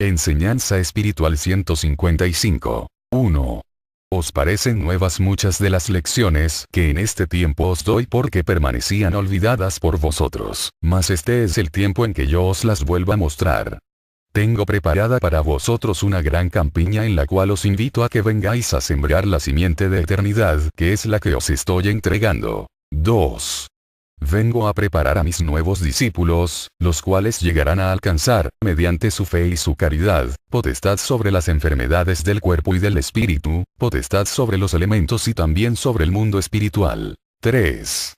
Enseñanza espiritual 155. 1. ¿Os parecen nuevas muchas de las lecciones que en este tiempo os doy porque permanecían olvidadas por vosotros? Mas este es el tiempo en que yo os las vuelvo a mostrar. Tengo preparada para vosotros una gran campiña en la cual os invito a que vengáis a sembrar la simiente de eternidad, que es la que os estoy entregando. 2. Vengo a preparar a mis nuevos discípulos, los cuales llegarán a alcanzar, mediante su fe y su caridad, potestad sobre las enfermedades del cuerpo y del espíritu, potestad sobre los elementos y también sobre el mundo espiritual. 3.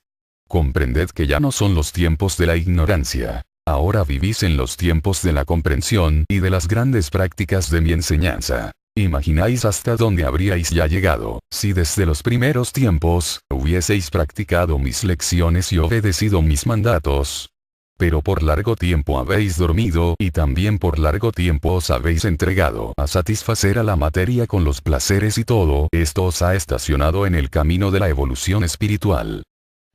Comprended que ya no son los tiempos de la ignorancia. Ahora vivís en los tiempos de la comprensión y de las grandes prácticas de mi enseñanza. Imagináis hasta dónde habríais ya llegado, si desde los primeros tiempos, hubieseis practicado mis lecciones y obedecido mis mandatos. Pero por largo tiempo habéis dormido y también por largo tiempo os habéis entregado a satisfacer a la materia con los placeres y todo esto os ha estacionado en el camino de la evolución espiritual.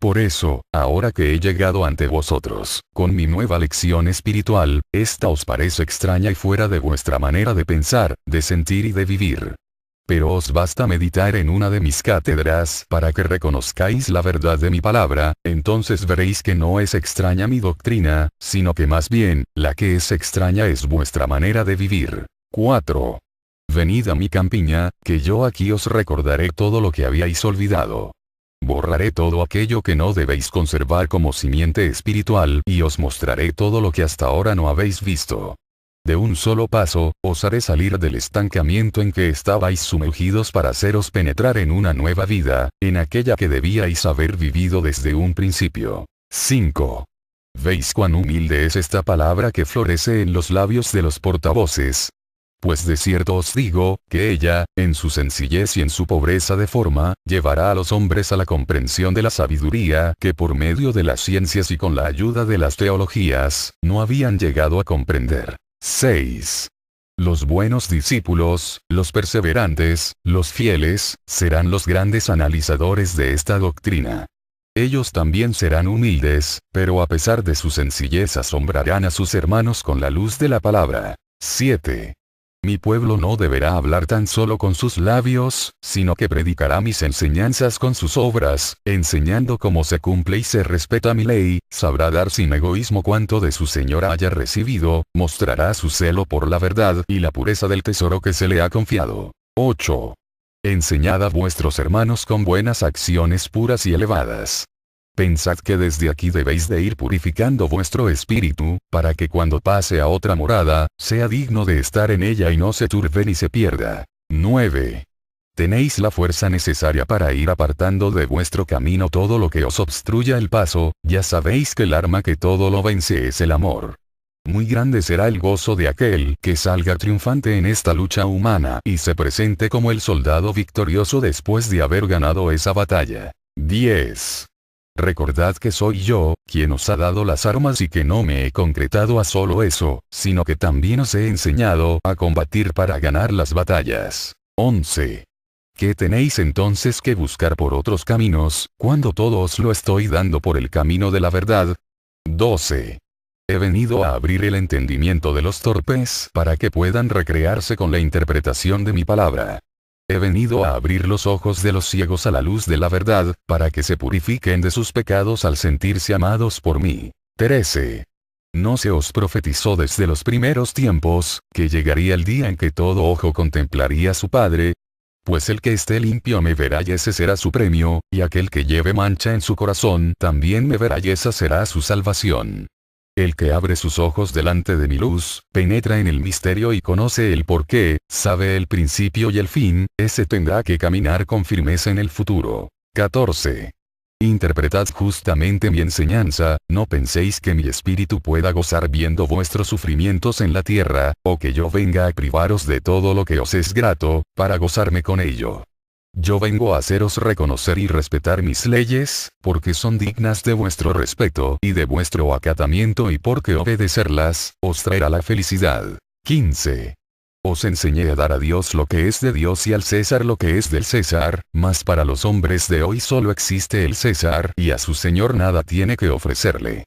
Por eso, ahora que he llegado ante vosotros, con mi nueva lección espiritual, esta os parece extraña y fuera de vuestra manera de pensar, de sentir y de vivir. Pero os basta meditar en una de mis cátedras para que reconozcáis la verdad de mi palabra, entonces veréis que no es extraña mi doctrina, sino que más bien, la que es extraña es vuestra manera de vivir. 4. Venid a mi campiña, que yo aquí os recordaré todo lo que habíais olvidado. Borraré todo aquello que no debéis conservar como simiente espiritual y os mostraré todo lo que hasta ahora no habéis visto. De un solo paso, os haré salir del estancamiento en que estabais sumergidos para haceros penetrar en una nueva vida, en aquella que debíais haber vivido desde un principio. 5. ¿Veis cuán humilde es esta palabra que florece en los labios de los portavoces? Pues de cierto os digo, que ella, en su sencillez y en su pobreza de forma, llevará a los hombres a la comprensión de la sabiduría que por medio de las ciencias y con la ayuda de las teologías, no habían llegado a comprender. 6. Los buenos discípulos, los perseverantes, los fieles, serán los grandes analizadores de esta doctrina. Ellos también serán humildes, pero a pesar de su sencillez asombrarán a sus hermanos con la luz de la palabra. 7. Mi pueblo no deberá hablar tan solo con sus labios, sino que predicará mis enseñanzas con sus obras, enseñando cómo se cumple y se respeta mi ley, sabrá dar sin egoísmo cuanto de su Señor haya recibido, mostrará su celo por la verdad y la pureza del tesoro que se le ha confiado. 8. Enseñad a vuestros hermanos con buenas acciones puras y elevadas. Pensad que desde aquí debéis de ir purificando vuestro espíritu, para que cuando pase a otra morada, sea digno de estar en ella y no se turbe ni se pierda. 9. Tenéis la fuerza necesaria para ir apartando de vuestro camino todo lo que os obstruya el paso, ya sabéis que el arma que todo lo vence es el amor. Muy grande será el gozo de aquel que salga triunfante en esta lucha humana y se presente como el soldado victorioso después de haber ganado esa batalla. 10. Recordad que soy yo, quien os ha dado las armas y que no me he concretado a solo eso, sino que también os he enseñado a combatir para ganar las batallas. 11. ¿Qué tenéis entonces que buscar por otros caminos, cuando todo os lo estoy dando por el camino de la verdad? 12. He venido a abrir el entendimiento de los torpes para que puedan recrearse con la interpretación de mi palabra. He venido a abrir los ojos de los ciegos a la luz de la verdad, para que se purifiquen de sus pecados al sentirse amados por mí. 13. ¿No se os profetizó desde los primeros tiempos, que llegaría el día en que todo ojo contemplaría a su Padre? Pues el que esté limpio me verá y ese será su premio, y aquel que lleve mancha en su corazón también me verá y esa será su salvación. El que abre sus ojos delante de mi luz, penetra en el misterio y conoce el porqué, sabe el principio y el fin, ese tendrá que caminar con firmeza en el futuro. 14. Interpretad justamente mi enseñanza, no penséis que mi espíritu pueda gozar viendo vuestros sufrimientos en la tierra, o que yo venga a privaros de todo lo que os es grato, para gozarme con ello. Yo vengo a haceros reconocer y respetar mis leyes, porque son dignas de vuestro respeto y de vuestro acatamiento y porque obedecerlas, os traerá la felicidad. 15. Os enseñé a dar a Dios lo que es de Dios y al César lo que es del César, mas para los hombres de hoy solo existe el César y a su Señor nada tiene que ofrecerle.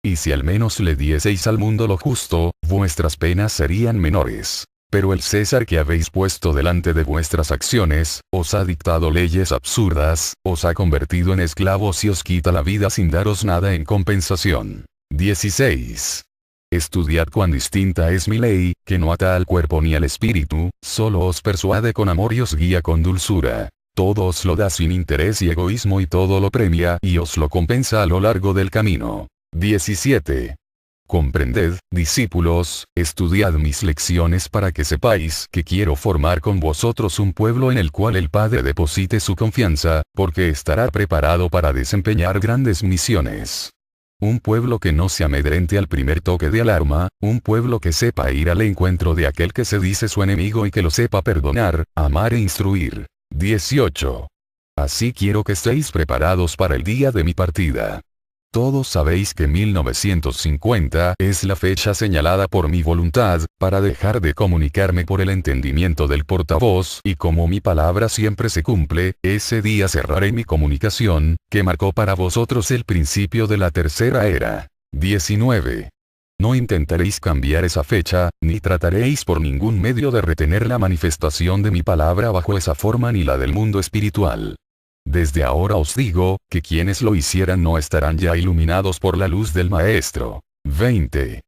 Y si al menos le dieseis al mundo lo justo, vuestras penas serían menores. Pero el César que habéis puesto delante de vuestras acciones, os ha dictado leyes absurdas, os ha convertido en esclavos y os quita la vida sin daros nada en compensación. 16. Estudiad cuán distinta es mi ley, que no ata al cuerpo ni al espíritu, solo os persuade con amor y os guía con dulzura. Todo os lo da sin interés y egoísmo y todo lo premia y os lo compensa a lo largo del camino. 17. Comprended, discípulos, estudiad mis lecciones para que sepáis que quiero formar con vosotros un pueblo en el cual el Padre deposite su confianza, porque estará preparado para desempeñar grandes misiones. Un pueblo que no se amedrente al primer toque de alarma, un pueblo que sepa ir al encuentro de aquel que se dice su enemigo y que lo sepa perdonar, amar e instruir. 18. Así quiero que estéis preparados para el día de mi partida. Todos sabéis que 1950 es la fecha señalada por mi voluntad, para dejar de comunicarme por el entendimiento del portavoz, y como mi palabra siempre se cumple, ese día cerraré mi comunicación, que marcó para vosotros el principio de la tercera era. 19. No intentaréis cambiar esa fecha, ni trataréis por ningún medio de retener la manifestación de mi palabra bajo esa forma ni la del mundo espiritual. Desde ahora os digo, que quienes lo hicieran no estarán ya iluminados por la luz del Maestro. 20.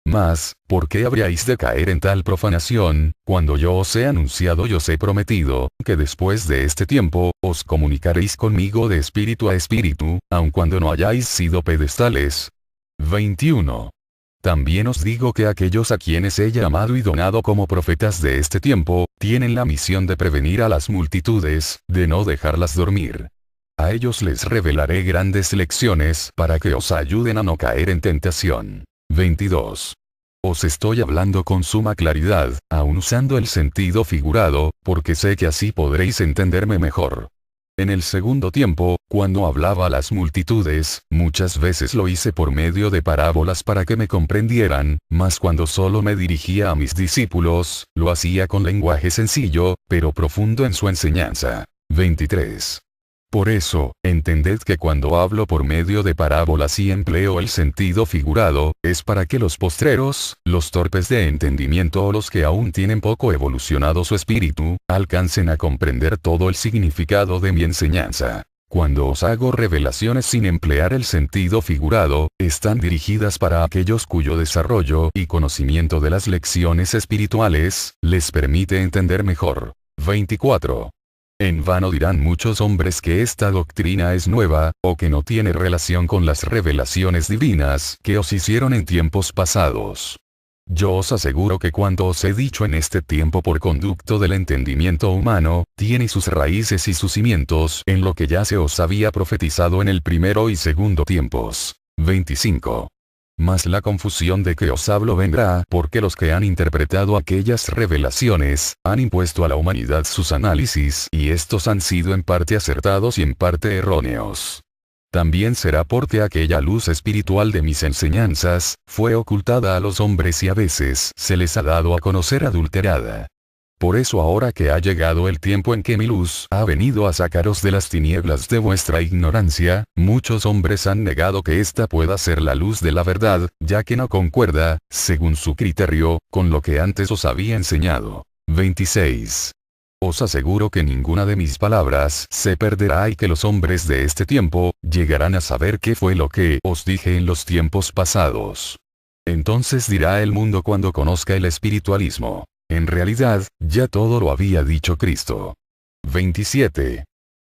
Mas, ¿por qué habríais de caer en tal profanación, cuando yo os he anunciado y os he prometido, que después de este tiempo, os comunicaréis conmigo de espíritu a espíritu, aun cuando no hayáis sido pedestales? 21. También os digo que aquellos a quienes he llamado y donado como profetas de este tiempo, tienen la misión de prevenir a las multitudes, de no dejarlas dormir. A ellos les revelaré grandes lecciones para que os ayuden a no caer en tentación. 22. Os estoy hablando con suma claridad, aun usando el sentido figurado, porque sé que así podréis entenderme mejor. En el segundo tiempo, cuando hablaba a las multitudes, muchas veces lo hice por medio de parábolas para que me comprendieran, mas cuando solo me dirigía a mis discípulos, lo hacía con lenguaje sencillo, pero profundo en su enseñanza. 23. Por eso, entended que cuando hablo por medio de parábolas y empleo el sentido figurado, es para que los postreros, los torpes de entendimiento o los que aún tienen poco evolucionado su espíritu, alcancen a comprender todo el significado de mi enseñanza. Cuando os hago revelaciones sin emplear el sentido figurado, están dirigidas para aquellos cuyo desarrollo y conocimiento de las lecciones espirituales, les permite entender mejor. 24. En vano dirán muchos hombres que esta doctrina es nueva, o que no tiene relación con las revelaciones divinas que os hicieron en tiempos pasados. Yo os aseguro que cuanto os he dicho en este tiempo por conducto del entendimiento humano, tiene sus raíces y sus cimientos en lo que ya se os había profetizado en el primero y segundo tiempos. 25. Mas la confusión de que os hablo vendrá porque los que han interpretado aquellas revelaciones, han impuesto a la humanidad sus análisis y estos han sido en parte acertados y en parte erróneos. También será porque aquella luz espiritual de mis enseñanzas, fue ocultada a los hombres y a veces se les ha dado a conocer adulterada. Por eso ahora que ha llegado el tiempo en que mi luz ha venido a sacaros de las tinieblas de vuestra ignorancia, muchos hombres han negado que ésta pueda ser la luz de la verdad, ya que no concuerda, según su criterio, con lo que antes os había enseñado. 26. Os aseguro que ninguna de mis palabras se perderá y que los hombres de este tiempo, llegarán a saber qué fue lo que os dije en los tiempos pasados. Entonces dirá el mundo cuando conozca el espiritualismo. En realidad, ya todo lo había dicho Cristo. 27.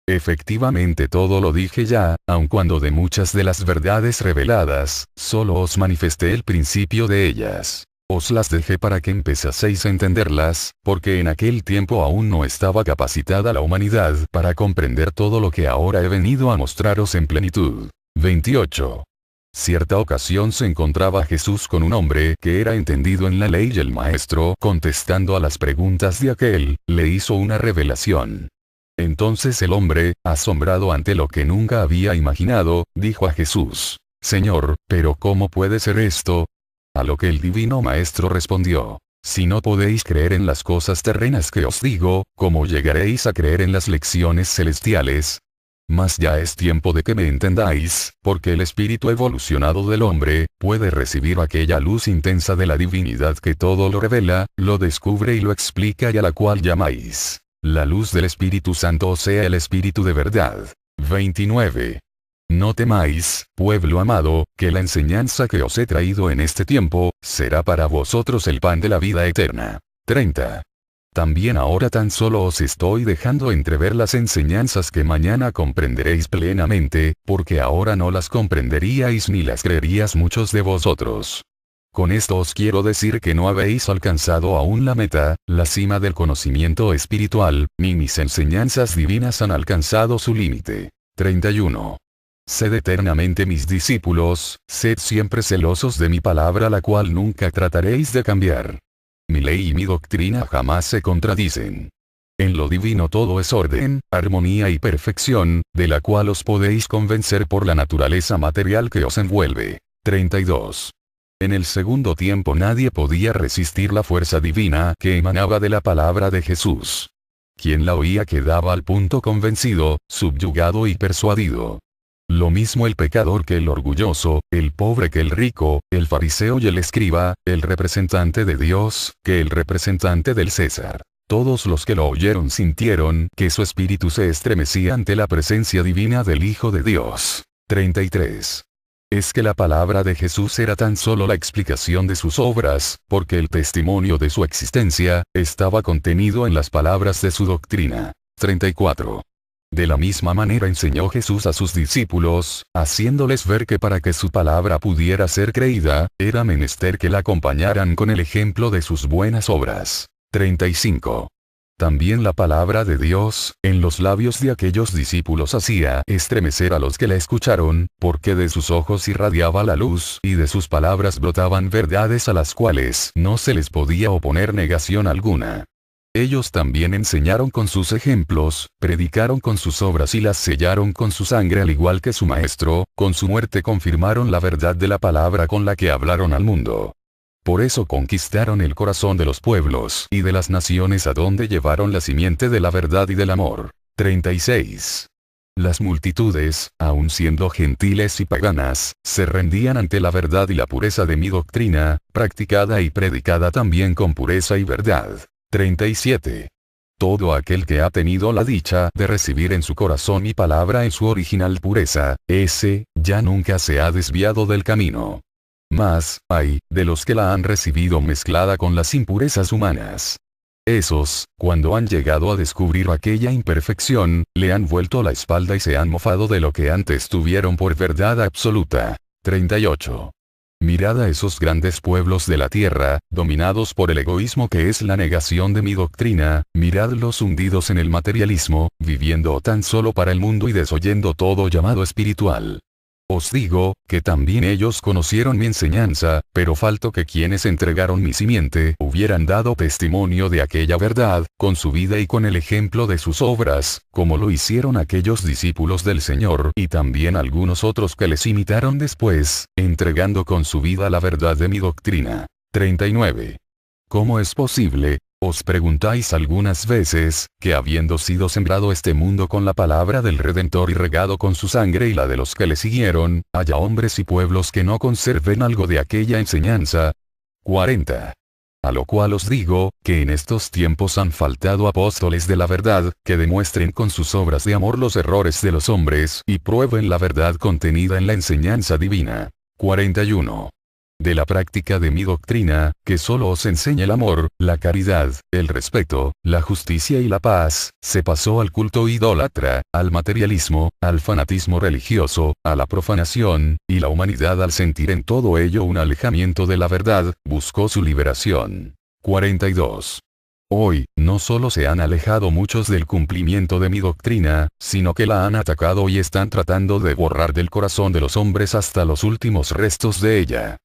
Efectivamente todo lo dije ya, aun cuando de muchas de las verdades reveladas, solo os manifesté el principio de ellas. Os las dejé para que empezaseis a entenderlas, porque en aquel tiempo aún no estaba capacitada la humanidad para comprender todo lo que ahora he venido a mostraros en plenitud. 28. Cierta ocasión se encontraba Jesús con un hombre que era entendido en la ley y el maestro, contestando a las preguntas de aquel, le hizo una revelación. Entonces el hombre, asombrado ante lo que nunca había imaginado, dijo a Jesús: Señor, ¿pero cómo puede ser esto? A lo que el divino maestro respondió: Si no podéis creer en las cosas terrenas que os digo, ¿cómo llegaréis a creer en las lecciones celestiales? Mas ya es tiempo de que me entendáis, porque el espíritu evolucionado del hombre, puede recibir aquella luz intensa de la divinidad que todo lo revela, lo descubre y lo explica y a la cual llamáis la luz del Espíritu Santo, o sea el Espíritu de verdad. 29. No temáis, pueblo amado, que la enseñanza que os he traído en este tiempo, será para vosotros el pan de la vida eterna. 30. También ahora tan solo os estoy dejando entrever las enseñanzas que mañana comprenderéis plenamente, porque ahora no las comprenderíais ni las creeríais muchos de vosotros. Con esto os quiero decir que no habéis alcanzado aún la meta, la cima del conocimiento espiritual, ni mis enseñanzas divinas han alcanzado su límite. 31. Sed eternamente mis discípulos, sed siempre celosos de mi palabra, la cual nunca trataréis de cambiar. Mi ley y mi doctrina jamás se contradicen. En lo divino todo es orden, armonía y perfección, de la cual os podéis convencer por la naturaleza material que os envuelve. 32. En el segundo tiempo nadie podía resistir la fuerza divina que emanaba de la palabra de Jesús. Quien la oía quedaba al punto convencido, subyugado y persuadido. Lo mismo el pecador que el orgulloso, el pobre que el rico, el fariseo y el escriba, el representante de Dios, que el representante del César. Todos los que lo oyeron sintieron que su espíritu se estremecía ante la presencia divina del Hijo de Dios. 33. Es que la palabra de Jesús era tan solo la explicación de sus obras, porque el testimonio de su existencia, estaba contenido en las palabras de su doctrina. 34. De la misma manera enseñó Jesús a sus discípulos, haciéndoles ver que para que su palabra pudiera ser creída, era menester que la acompañaran con el ejemplo de sus buenas obras. 35. También la palabra de Dios, en los labios de aquellos discípulos hacía estremecer a los que la escucharon, porque de sus ojos irradiaba la luz y de sus palabras brotaban verdades a las cuales no se les podía oponer negación alguna. Ellos también enseñaron con sus ejemplos, predicaron con sus obras y las sellaron con su sangre, al igual que su Maestro, con su muerte confirmaron la verdad de la palabra con la que hablaron al mundo. Por eso conquistaron el corazón de los pueblos y de las naciones, a donde llevaron la simiente de la verdad y del amor. 36. Las multitudes, aun siendo gentiles y paganas, se rendían ante la verdad y la pureza de mi doctrina, practicada y predicada también con pureza y verdad. 37. Todo aquel que ha tenido la dicha de recibir en su corazón mi palabra en su original pureza, ese, ya nunca se ha desviado del camino. Mas, ay, de los que la han recibido mezclada con las impurezas humanas. Esos, cuando han llegado a descubrir aquella imperfección, le han vuelto la espalda y se han mofado de lo que antes tuvieron por verdad absoluta. 38. Mirad a esos grandes pueblos de la tierra, dominados por el egoísmo que es la negación de mi doctrina, miradlos hundidos en el materialismo, viviendo tan solo para el mundo y desoyendo todo llamado espiritual. Os digo, que también ellos conocieron mi enseñanza, pero faltó que quienes entregaron mi simiente hubieran dado testimonio de aquella verdad, con su vida y con el ejemplo de sus obras, como lo hicieron aquellos discípulos del Señor y también algunos otros que les imitaron después, entregando con su vida la verdad de mi doctrina. 39. ¿Cómo es posible? Os preguntáis algunas veces, que habiendo sido sembrado este mundo con la palabra del Redentor y regado con su sangre y la de los que le siguieron, haya hombres y pueblos que no conserven algo de aquella enseñanza. 40. A lo cual os digo, que en estos tiempos han faltado apóstoles de la verdad, que demuestren con sus obras de amor los errores de los hombres y prueben la verdad contenida en la enseñanza divina. 41. De la práctica de mi doctrina, que solo os enseña el amor, la caridad, el respeto, la justicia y la paz, se pasó al culto idólatra, al materialismo, al fanatismo religioso, a la profanación, y la humanidad, al sentir en todo ello un alejamiento de la verdad, buscó su liberación. 42. Hoy, no solo se han alejado muchos del cumplimiento de mi doctrina, sino que la han atacado y están tratando de borrar del corazón de los hombres hasta los últimos restos de ella.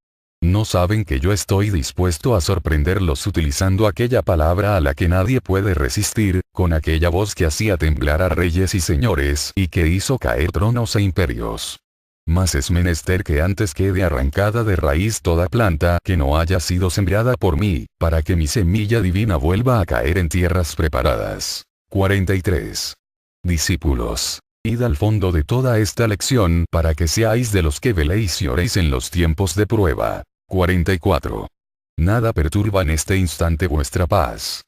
No saben que yo estoy dispuesto a sorprenderlos utilizando aquella palabra a la que nadie puede resistir, con aquella voz que hacía temblar a reyes y señores y que hizo caer tronos e imperios. Mas es menester que antes quede arrancada de raíz toda planta que no haya sido sembrada por mí, para que mi semilla divina vuelva a caer en tierras preparadas. 43. Discípulos, Id al fondo de toda esta lección para que seáis de los que veléis y oréis en los tiempos de prueba. 44. Nada perturba en este instante vuestra paz.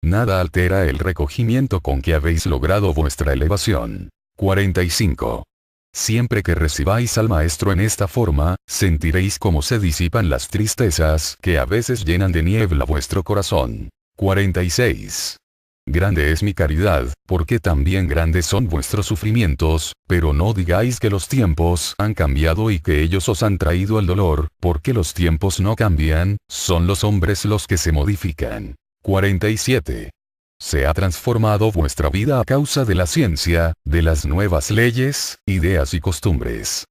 Nada altera el recogimiento con que habéis logrado vuestra elevación. 45. Siempre que recibáis al Maestro en esta forma, sentiréis cómo se disipan las tristezas que a veces llenan de niebla vuestro corazón. 46. Grande es mi caridad, porque también grandes son vuestros sufrimientos, pero no digáis que los tiempos han cambiado y que ellos os han traído el dolor, porque los tiempos no cambian, son los hombres los que se modifican. 47. Se ha transformado vuestra vida a causa de la ciencia, de las nuevas leyes, ideas y costumbres.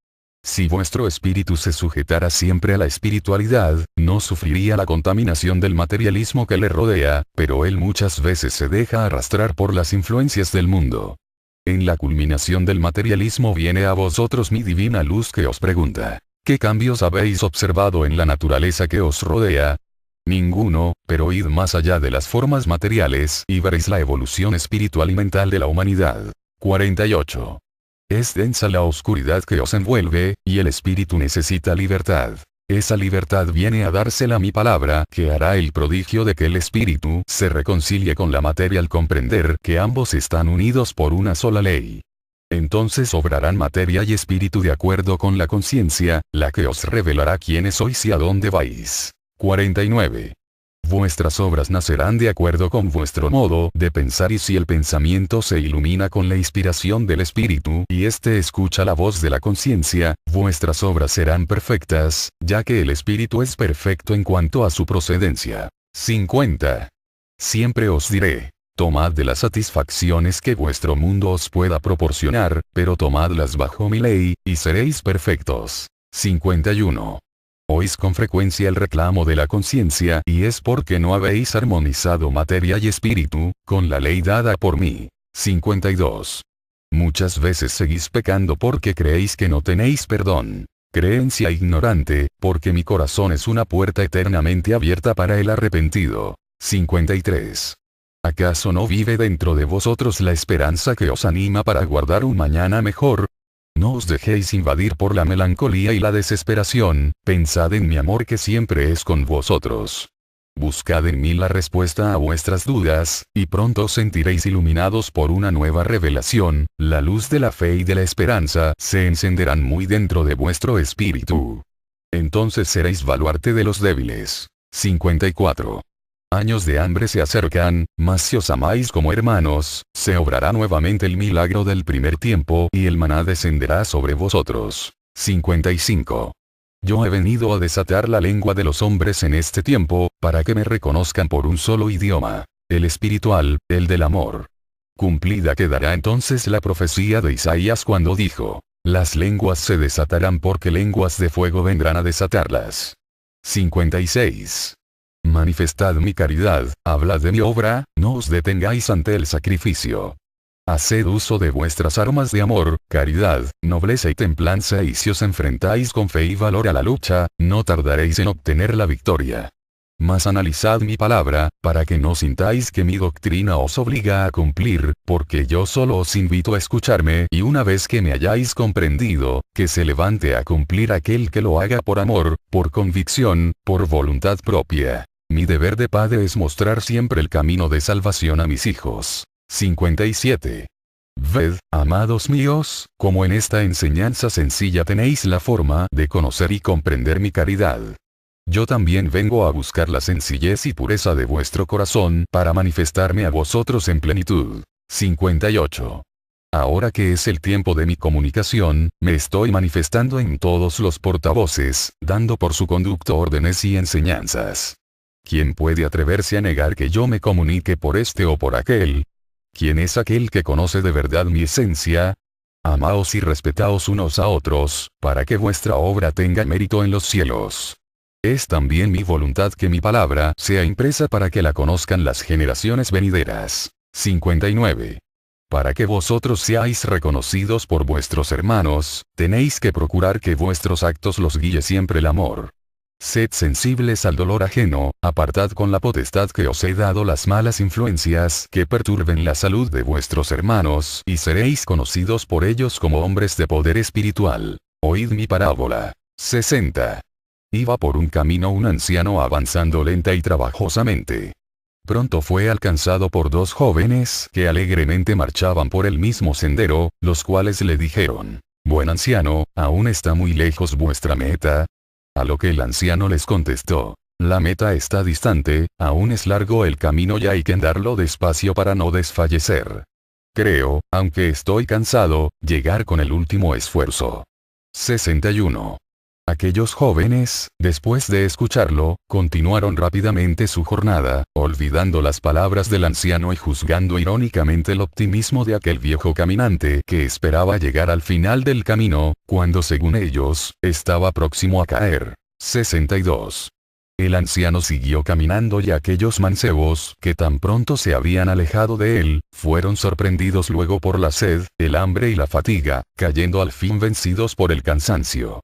Si vuestro espíritu se sujetara siempre a la espiritualidad, no sufriría la contaminación del materialismo que le rodea, pero él muchas veces se deja arrastrar por las influencias del mundo. En la culminación del materialismo viene a vosotros mi divina luz que os pregunta, ¿qué cambios habéis observado en la naturaleza que os rodea? Ninguno, pero id más allá de las formas materiales y veréis la evolución espiritual y mental de la humanidad. 48. Es densa la oscuridad que os envuelve, y el espíritu necesita libertad. Esa libertad viene a dársela mi palabra, que hará el prodigio de que el espíritu se reconcilie con la materia al comprender que ambos están unidos por una sola ley. Entonces obrarán materia y espíritu de acuerdo con la conciencia, la que os revelará quiénes sois y a dónde vais. 49. Vuestras obras nacerán de acuerdo con vuestro modo de pensar y si el pensamiento se ilumina con la inspiración del espíritu y éste escucha la voz de la conciencia, vuestras obras serán perfectas, ya que el espíritu es perfecto en cuanto a su procedencia. 50. Siempre os diré, tomad de las satisfacciones que vuestro mundo os pueda proporcionar, pero tomadlas bajo mi ley, y seréis perfectos. 51. Oís con frecuencia el reclamo de la conciencia y es porque no habéis armonizado materia y espíritu, con la ley dada por mí. 52. Muchas veces seguís pecando porque creéis que no tenéis perdón. Creencia ignorante, porque mi corazón es una puerta eternamente abierta para el arrepentido. 53. ¿Acaso no vive dentro de vosotros la esperanza que os anima para guardar un mañana mejor? No os dejéis invadir por la melancolía y la desesperación, pensad en mi amor que siempre es con vosotros. Buscad en mí la respuesta a vuestras dudas, y pronto os sentiréis iluminados por una nueva revelación, la luz de la fe y de la esperanza se encenderán muy dentro de vuestro espíritu. Entonces seréis baluarte de los débiles. 54. Años de hambre se acercan, mas si os amáis como hermanos, se obrará nuevamente el milagro del primer tiempo y el maná descenderá sobre vosotros. 55. Yo he venido a desatar la lengua de los hombres en este tiempo, para que me reconozcan por un solo idioma, el espiritual, el del amor. Cumplida quedará entonces la profecía de Isaías cuando dijo, las lenguas se desatarán porque lenguas de fuego vendrán a desatarlas. 56. Manifestad mi caridad, hablad de mi obra, no os detengáis ante el sacrificio. Haced uso de vuestras armas de amor, caridad, nobleza y templanza y si os enfrentáis con fe y valor a la lucha, no tardaréis en obtener la victoria. Mas analizad mi palabra, para que no sintáis que mi doctrina os obliga a cumplir, porque yo solo os invito a escucharme y una vez que me hayáis comprendido, que se levante a cumplir aquel que lo haga por amor, por convicción, por voluntad propia. Mi deber de padre es mostrar siempre el camino de salvación a mis hijos. 57. Ved, amados míos, como en esta enseñanza sencilla tenéis la forma de conocer y comprender mi caridad. Yo también vengo a buscar la sencillez y pureza de vuestro corazón para manifestarme a vosotros en plenitud. 58. Ahora que es el tiempo de mi comunicación, me estoy manifestando en todos los portavoces, dando por su conducto órdenes y enseñanzas. ¿Quién puede atreverse a negar que yo me comunique por este o por aquel? ¿Quién es aquel que conoce de verdad mi esencia? Amaos y respetaos unos a otros, para que vuestra obra tenga mérito en los cielos. Es también mi voluntad que mi palabra sea impresa para que la conozcan las generaciones venideras. 59. Para que vosotros seáis reconocidos por vuestros hermanos, tenéis que procurar que vuestros actos los guíe siempre el amor. Sed sensibles al dolor ajeno, apartad con la potestad que os he dado las malas influencias que perturben la salud de vuestros hermanos y seréis conocidos por ellos como hombres de poder espiritual. Oíd mi parábola. 60. Iba por un camino un anciano avanzando lenta y trabajosamente. Pronto fue alcanzado por dos jóvenes que alegremente marchaban por el mismo sendero, los cuales le dijeron: Buen anciano, ¿aún está muy lejos vuestra meta? A lo que el anciano les contestó: La meta está distante, aún es largo el camino y hay que andarlo despacio para no desfallecer. Creo, aunque estoy cansado, llegar con el último esfuerzo. 61. Aquellos jóvenes, después de escucharlo, continuaron rápidamente su jornada, olvidando las palabras del anciano y juzgando irónicamente el optimismo de aquel viejo caminante que esperaba llegar al final del camino, cuando según ellos, estaba próximo a caer. 62. El anciano siguió caminando y aquellos mancebos, que tan pronto se habían alejado de él, fueron sorprendidos luego por la sed, el hambre y la fatiga, cayendo al fin vencidos por el cansancio.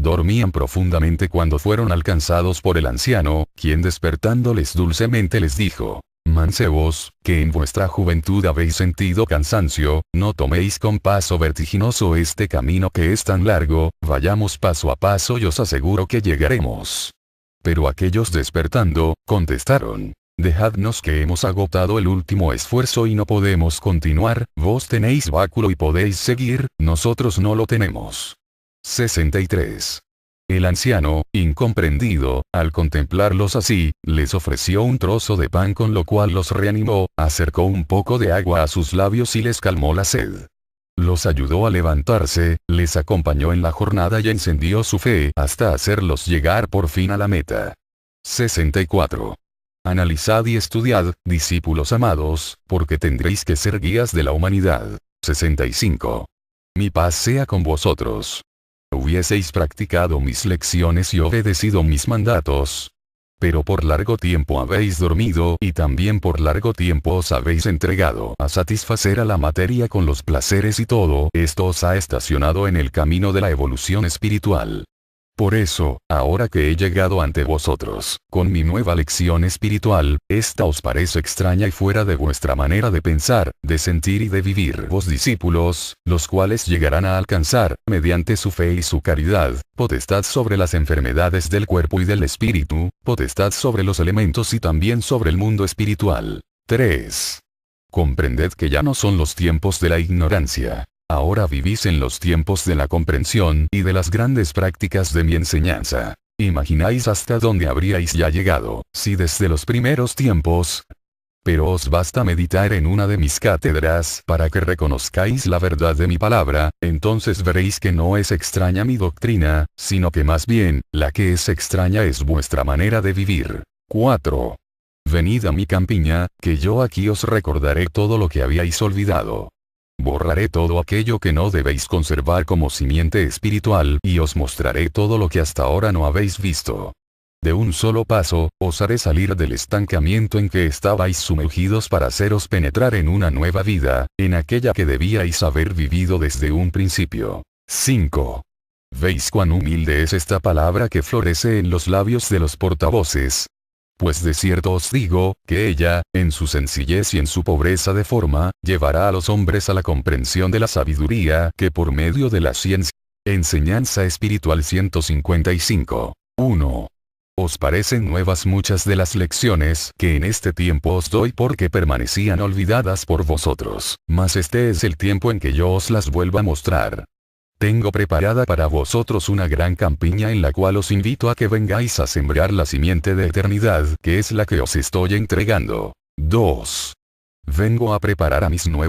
Dormían profundamente cuando fueron alcanzados por el anciano, quien despertándoles dulcemente les dijo: Mancebos, que en vuestra juventud habéis sentido cansancio, no toméis con paso vertiginoso este camino que es tan largo, vayamos paso a paso y os aseguro que llegaremos. Pero aquellos despertando, contestaron: Dejadnos que hemos agotado el último esfuerzo y no podemos continuar, vos tenéis báculo y podéis seguir, nosotros no lo tenemos. 63. El anciano, incomprendido, al contemplarlos así, les ofreció un trozo de pan con lo cual los reanimó, acercó un poco de agua a sus labios y les calmó la sed. Los ayudó a levantarse, les acompañó en la jornada y encendió su fe hasta hacerlos llegar por fin a la meta. 64. Analizad y estudiad, discípulos amados, porque tendréis que ser guías de la humanidad. 65. Mi paz sea con vosotros. Hubieseis practicado mis lecciones y obedecido mis mandatos. Pero por largo tiempo habéis dormido y también por largo tiempo os habéis entregado a satisfacer a la materia con los placeres y todo esto os ha estacionado en el camino de la evolución espiritual. Por eso, ahora que he llegado ante vosotros, con mi nueva lección espiritual, esta os parece extraña y fuera de vuestra manera de pensar, de sentir y de vivir. Vos discípulos, los cuales llegarán a alcanzar, mediante su fe y su caridad, potestad sobre las enfermedades del cuerpo y del espíritu, potestad sobre los elementos y también sobre el mundo espiritual. 3. Comprended que ya no son los tiempos de la ignorancia. Ahora vivís en los tiempos de la comprensión y de las grandes prácticas de mi enseñanza. Imagináis hasta dónde habríais ya llegado, si desde los primeros tiempos. Pero os basta meditar en una de mis cátedras para que reconozcáis la verdad de mi palabra, entonces veréis que no es extraña mi doctrina, sino que más bien, la que es extraña es vuestra manera de vivir. 4. Venid a mi campiña, que yo aquí os recordaré todo lo que habíais olvidado. Borraré todo aquello que no debéis conservar como simiente espiritual y os mostraré todo lo que hasta ahora no habéis visto. De un solo paso, os haré salir del estancamiento en que estabais sumergidos para haceros penetrar en una nueva vida, en aquella que debíais haber vivido desde un principio. 5. ¿Veis cuán humilde es esta palabra que florece en los labios de los portavoces? Pues de cierto os digo, que ella, en su sencillez y en su pobreza de forma, llevará a los hombres a la comprensión de la sabiduría que por medio de la ciencia. Enseñanza espiritual 155. 1. Os parecen nuevas muchas de las lecciones que en este tiempo os doy porque permanecían olvidadas por vosotros, mas este es el tiempo en que yo os las vuelvo a mostrar. Tengo preparada para vosotros una gran campiña en la cual os invito a que vengáis a sembrar la simiente de eternidad que es la que os estoy entregando. 2. Vengo a preparar a mis nuevos